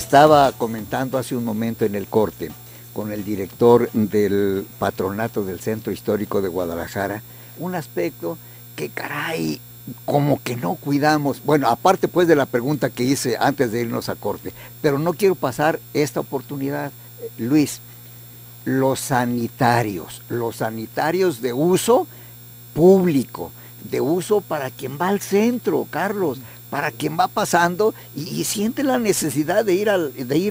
Estaba comentando hace un momento en el corte con el director del patronato del Centro Histórico de Guadalajara, un aspecto que caray, como que no cuidamos, bueno, aparte pues de la pregunta que hice antes de irnos a corte, pero no quiero pasar esta oportunidad, Luis, los sanitarios de uso público, de uso para quien va al centro, Carlos, para quien va pasando y siente la necesidad de ir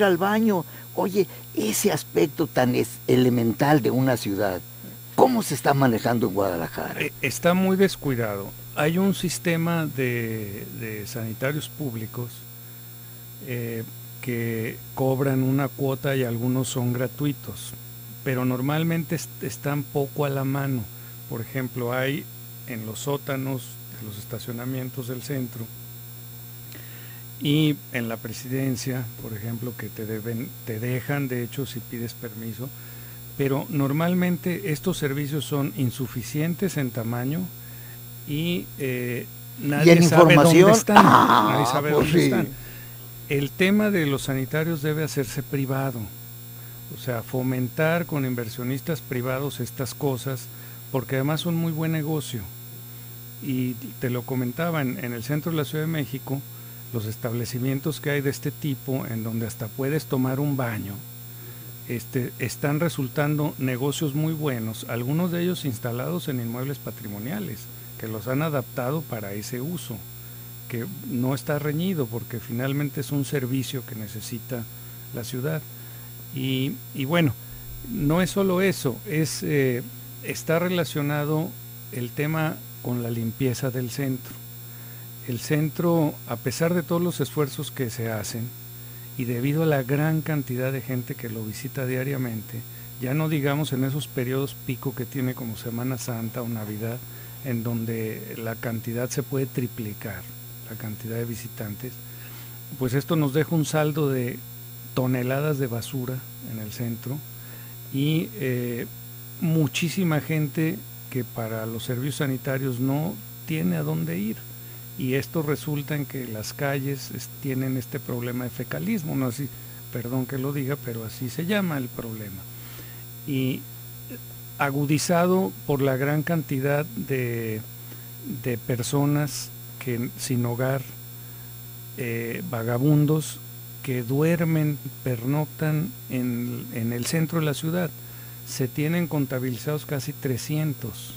al baño. Oye, ese aspecto tan elemental de una ciudad, ¿cómo se está manejando en Guadalajara? Está muy descuidado. Hay un sistema de sanitarios públicos que cobran una cuota y algunos son gratuitos, pero normalmente están poco a la mano. Por ejemplo, hay en los sótanos de los estacionamientos del centro y en la presidencia, por ejemplo, que te dejan, de hecho, si pides permiso, pero normalmente estos servicios son insuficientes en tamaño y nadie sabe dónde están. Nadie sabe dónde están. El tema de los sanitarios debe hacerse privado, o sea, fomentar con inversionistas privados estas cosas, porque además son muy buen negocio. Y te lo comentaba, en el centro de la Ciudad de México, los establecimientos que hay de este tipo, en donde hasta puedes tomar un baño, están resultando negocios muy buenos, algunos de ellos instalados en inmuebles patrimoniales, que los han adaptado para ese uso, que no está reñido, porque finalmente es un servicio que necesita la ciudad. Y bueno, no es solo eso, está relacionado el tema con la limpieza del centro. El centro, a pesar de todos los esfuerzos que se hacen y debido a la gran cantidad de gente que lo visita diariamente, ya no digamos en esos periodos pico que tiene como Semana Santa o Navidad, en donde la cantidad se puede triplicar, la cantidad de visitantes, pues esto nos deja un saldo de toneladas de basura en el centro y muchísima gente que para los servicios sanitarios no tiene a dónde ir, y esto resulta en que las calles tienen este problema de fecalismo, no así, perdón que lo diga, pero así se llama el problema, y agudizado por la gran cantidad de personas que sin hogar, vagabundos que duermen, pernoctan en el centro de la ciudad. Se tienen contabilizados casi 300.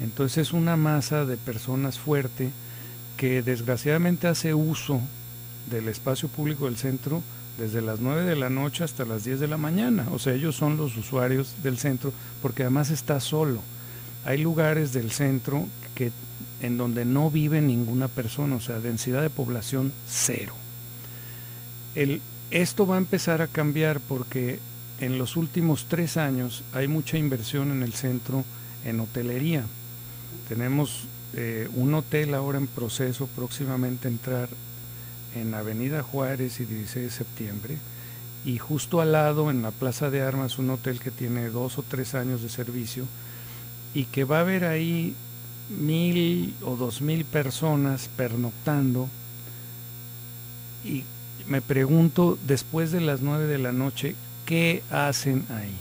Entonces es una masa de personas fuerte que desgraciadamente hace uso del espacio público del centro desde las 9 de la noche hasta las 10 de la mañana. O sea, ellos son los usuarios del centro, porque además está solo. Hay lugares del centro en donde no vive ninguna persona, o sea, densidad de población cero. Esto va a empezar a cambiar porque en los últimos 3 años hay mucha inversión en el centro en hotelería. Tenemos un hotel ahora en proceso, próximamente entrar en Avenida Juárez y 16 de septiembre, y justo al lado en la Plaza de Armas un hotel que tiene 2 o 3 años de servicio y que va a haber ahí 1,000 o 2,000 personas pernoctando. Y me pregunto, después de las 9 de la noche, ¿qué hacen ahí?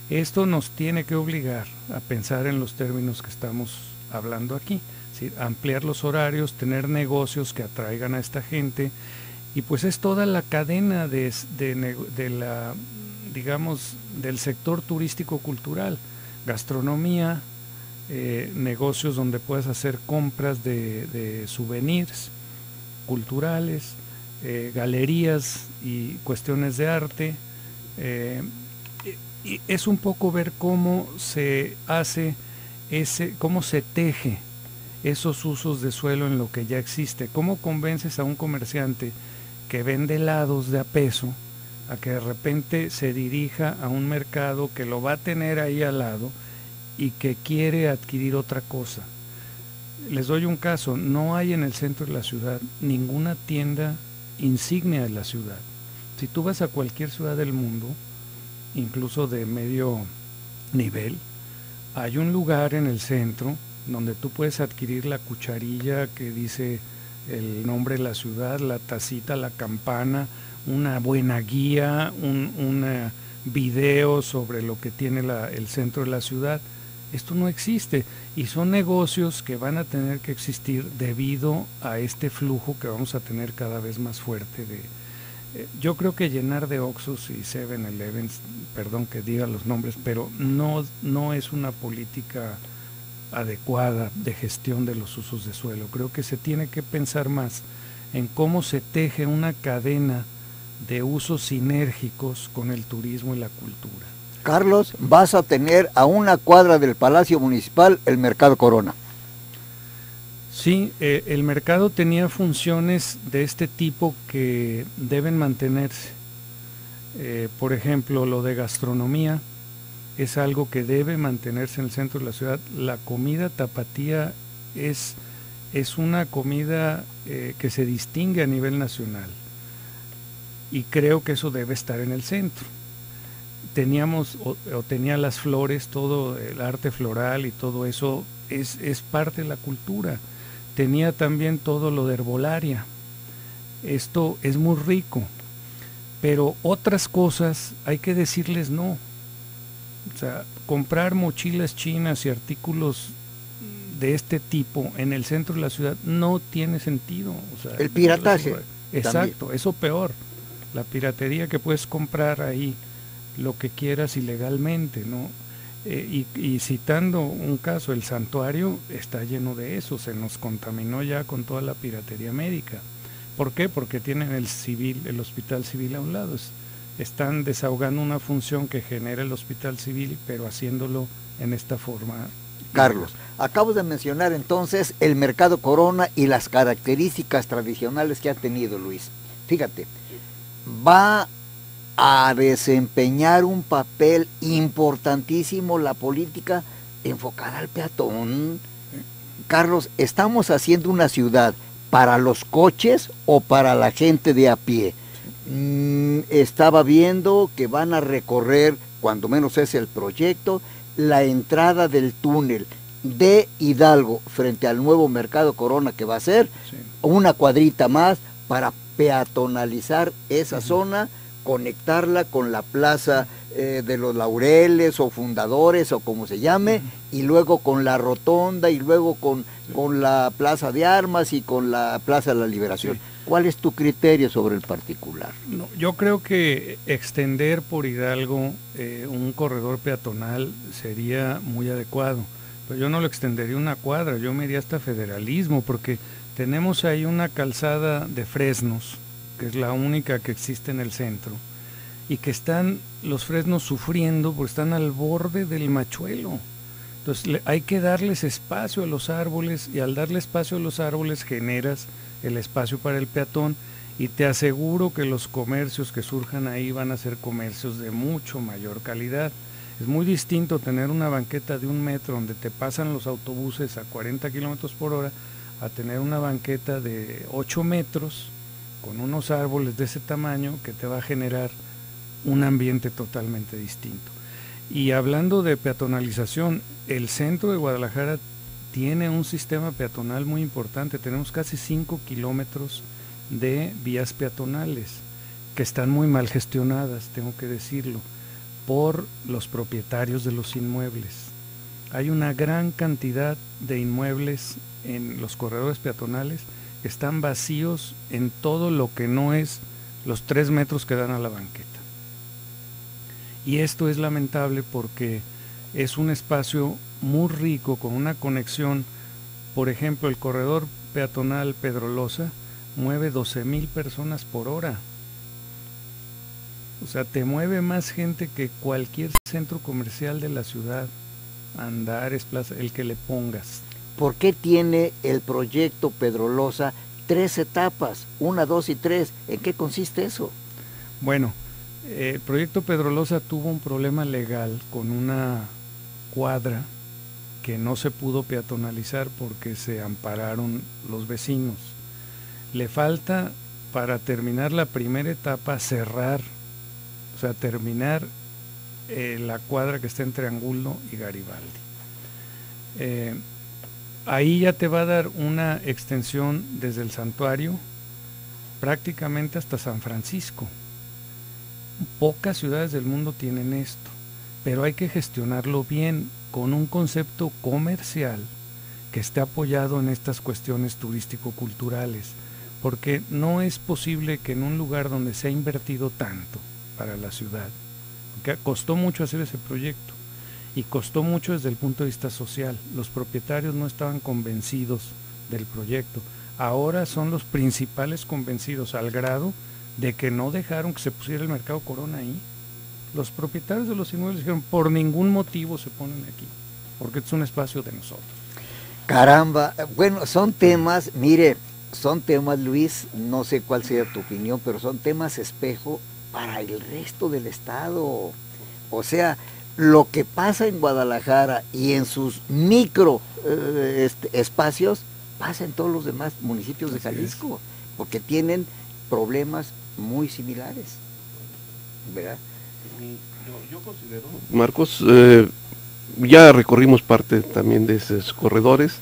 Esto nos tiene que obligar a pensar en los términos que estamos hablando aquí, es decir, ampliar los horarios, tener negocios que atraigan a esta gente, y pues es toda la cadena de la, digamos, del sector turístico cultural, gastronomía, negocios donde puedas hacer compras de souvenirs culturales, galerías y cuestiones de arte, y es un poco ver cómo se hace cómo se teje esos usos de suelo en lo que ya existe. ¿Cómo convences a un comerciante que vende helados de a peso a que de repente se dirija a un mercado que lo va a tener ahí al lado y que quiere adquirir otra cosa? Les doy un caso, no hay en el centro de la ciudad ninguna tienda insignia de la ciudad. Si tú vas a cualquier ciudad del mundo, incluso de medio nivel, hay un lugar en el centro donde tú puedes adquirir la cucharilla que dice el nombre de la ciudad, la tacita, la campana, una buena guía, un video sobre lo que tiene el centro de la ciudad. Esto no existe y son negocios que van a tener que existir debido a este flujo que vamos a tener cada vez más fuerte de yo creo que llenar de Oxxos y 7-Elevens, perdón que diga los nombres, pero no es una política adecuada de gestión de los usos de suelo. Creo que se tiene que pensar más en cómo se teje una cadena de usos sinérgicos con el turismo y la cultura. Carlos, vas a tener a una cuadra del Palacio Municipal el Mercado Corona. Sí, el mercado tenía funciones de este tipo que deben mantenerse. Por ejemplo, lo de gastronomía es algo que debe mantenerse en el centro de la ciudad. La comida tapatía es una comida que se distingue a nivel nacional y creo que eso debe estar en el centro. Teníamos tenía las flores, todo el arte floral y todo eso es parte de la cultura. Tenía también todo lo de herbolaria. Esto es muy rico, pero otras cosas hay que decirles no. O sea, comprar mochilas chinas y artículos de este tipo en el centro de la ciudad no tiene sentido. O sea, el pirataje. Exacto, también. eso peor. La piratería que puedes comprar ahí lo que quieras ilegalmente, ¿no? Y citando un caso, el santuario está lleno de eso, se nos contaminó ya con toda la piratería médica. ¿Por qué? Porque tienen el hospital civil a un lado. Están desahogando una función que genera el hospital civil, pero haciéndolo en esta forma. Carlos, acabo de mencionar entonces el Mercado Corona y las características tradicionales que ha tenido, Luis. Fíjate, va a desempeñar un papel importantísimo la política enfocada al peatón. Carlos, ¿estamos haciendo una ciudad para los coches o para la gente de a pie? Estaba viendo que van a recorrer, cuando menos es el proyecto, la entrada del túnel de Hidalgo frente al nuevo Mercado Corona que va a ser, sí, una cuadrita más para peatonalizar esa zona, conectarla con la plaza de los Laureles o Fundadores o como se llame, y luego con la Rotonda y luego con la Plaza de Armas y con la Plaza de la Liberación. Sí. ¿Cuál es tu criterio sobre el particular? No, yo creo que extender por Hidalgo un corredor peatonal sería muy adecuado, pero yo no lo extendería una cuadra, yo me iría hasta Federalismo, porque tenemos ahí una calzada de fresnos, que es la única que existe en el centro, y que están los fresnos sufriendo porque están al borde del machuelo. Entonces hay que darles espacio a los árboles, y al darle espacio a los árboles generas el espacio para el peatón, y te aseguro que los comercios que surjan ahí van a ser comercios de mucho mayor calidad. Es muy distinto tener una banqueta de 1 metro donde te pasan los autobuses a 40 kilómetros por hora a tener una banqueta de 8 metros con unos árboles de ese tamaño que te va a generar un ambiente totalmente distinto. Y hablando de peatonalización, el centro de Guadalajara tiene un sistema peatonal muy importante. Tenemos casi 5 kilómetros de vías peatonales que están muy mal gestionadas, tengo que decirlo, por los propietarios de los inmuebles. Hay una gran cantidad de inmuebles en los corredores peatonales que están vacíos en todo lo que no es los 3 metros que dan a la banqueta. Y esto es lamentable porque es un espacio muy rico con una conexión. Por ejemplo, el corredor peatonal Pedrolosa mueve 12,000 personas por hora. O sea, te mueve más gente que cualquier centro comercial de la ciudad, Andares, Plaza, el que le pongas. ¿Por qué tiene el proyecto Pedrolosa 3 etapas, 1, 2 y 3? ¿En qué consiste eso? Bueno, el proyecto Pedrolosa tuvo un problema legal con una cuadra que no se pudo peatonalizar porque se ampararon los vecinos. Le falta, para terminar la primera etapa, cerrar, o sea, terminar la cuadra que está entre Angulo y Garibaldi. Ahí ya te va a dar una extensión desde el santuario prácticamente hasta San Francisco. Pocas ciudades del mundo tienen esto, pero hay que gestionarlo bien con un concepto comercial que esté apoyado en estas cuestiones turístico-culturales, porque no es posible que en un lugar donde se ha invertido tanto para la ciudad, que costó mucho hacer ese proyecto y costó mucho desde el punto de vista social, los propietarios no estaban convencidos del proyecto, ahora son los principales convencidos al grado de que no dejaron que se pusiera el Mercado Corona ahí. Los propietarios de los inmuebles dijeron, por ningún motivo se ponen aquí, porque es un espacio de nosotros. Caramba, bueno, son temas, mire, son temas, Luis, no sé cuál sea tu opinión, pero son temas espejo para el resto del estado. O sea, lo que pasa en Guadalajara y en sus micro espacios, pasa en todos los demás municipios de Jalisco, porque tienen problemas muy similares, ¿verdad? Yo considero, Marcos, ya recorrimos parte también de esos corredores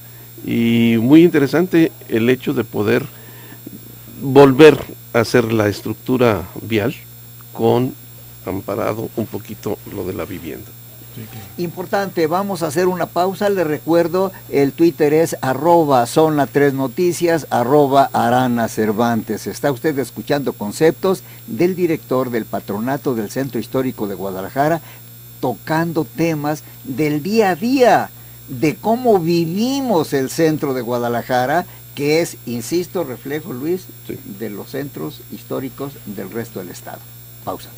y muy interesante el hecho de poder volver a hacer la estructura vial con amparado un poquito lo de la vivienda. Importante, vamos a hacer una pausa, les recuerdo, el Twitter es @zona3noticias, @Arana Cervantes. Está usted escuchando conceptos del director del Patronato del Centro Histórico de Guadalajara, tocando temas del día a día, de cómo vivimos el centro de Guadalajara, que es, insisto, reflejo, Luis, sí, de los centros históricos del resto del estado. Pausa.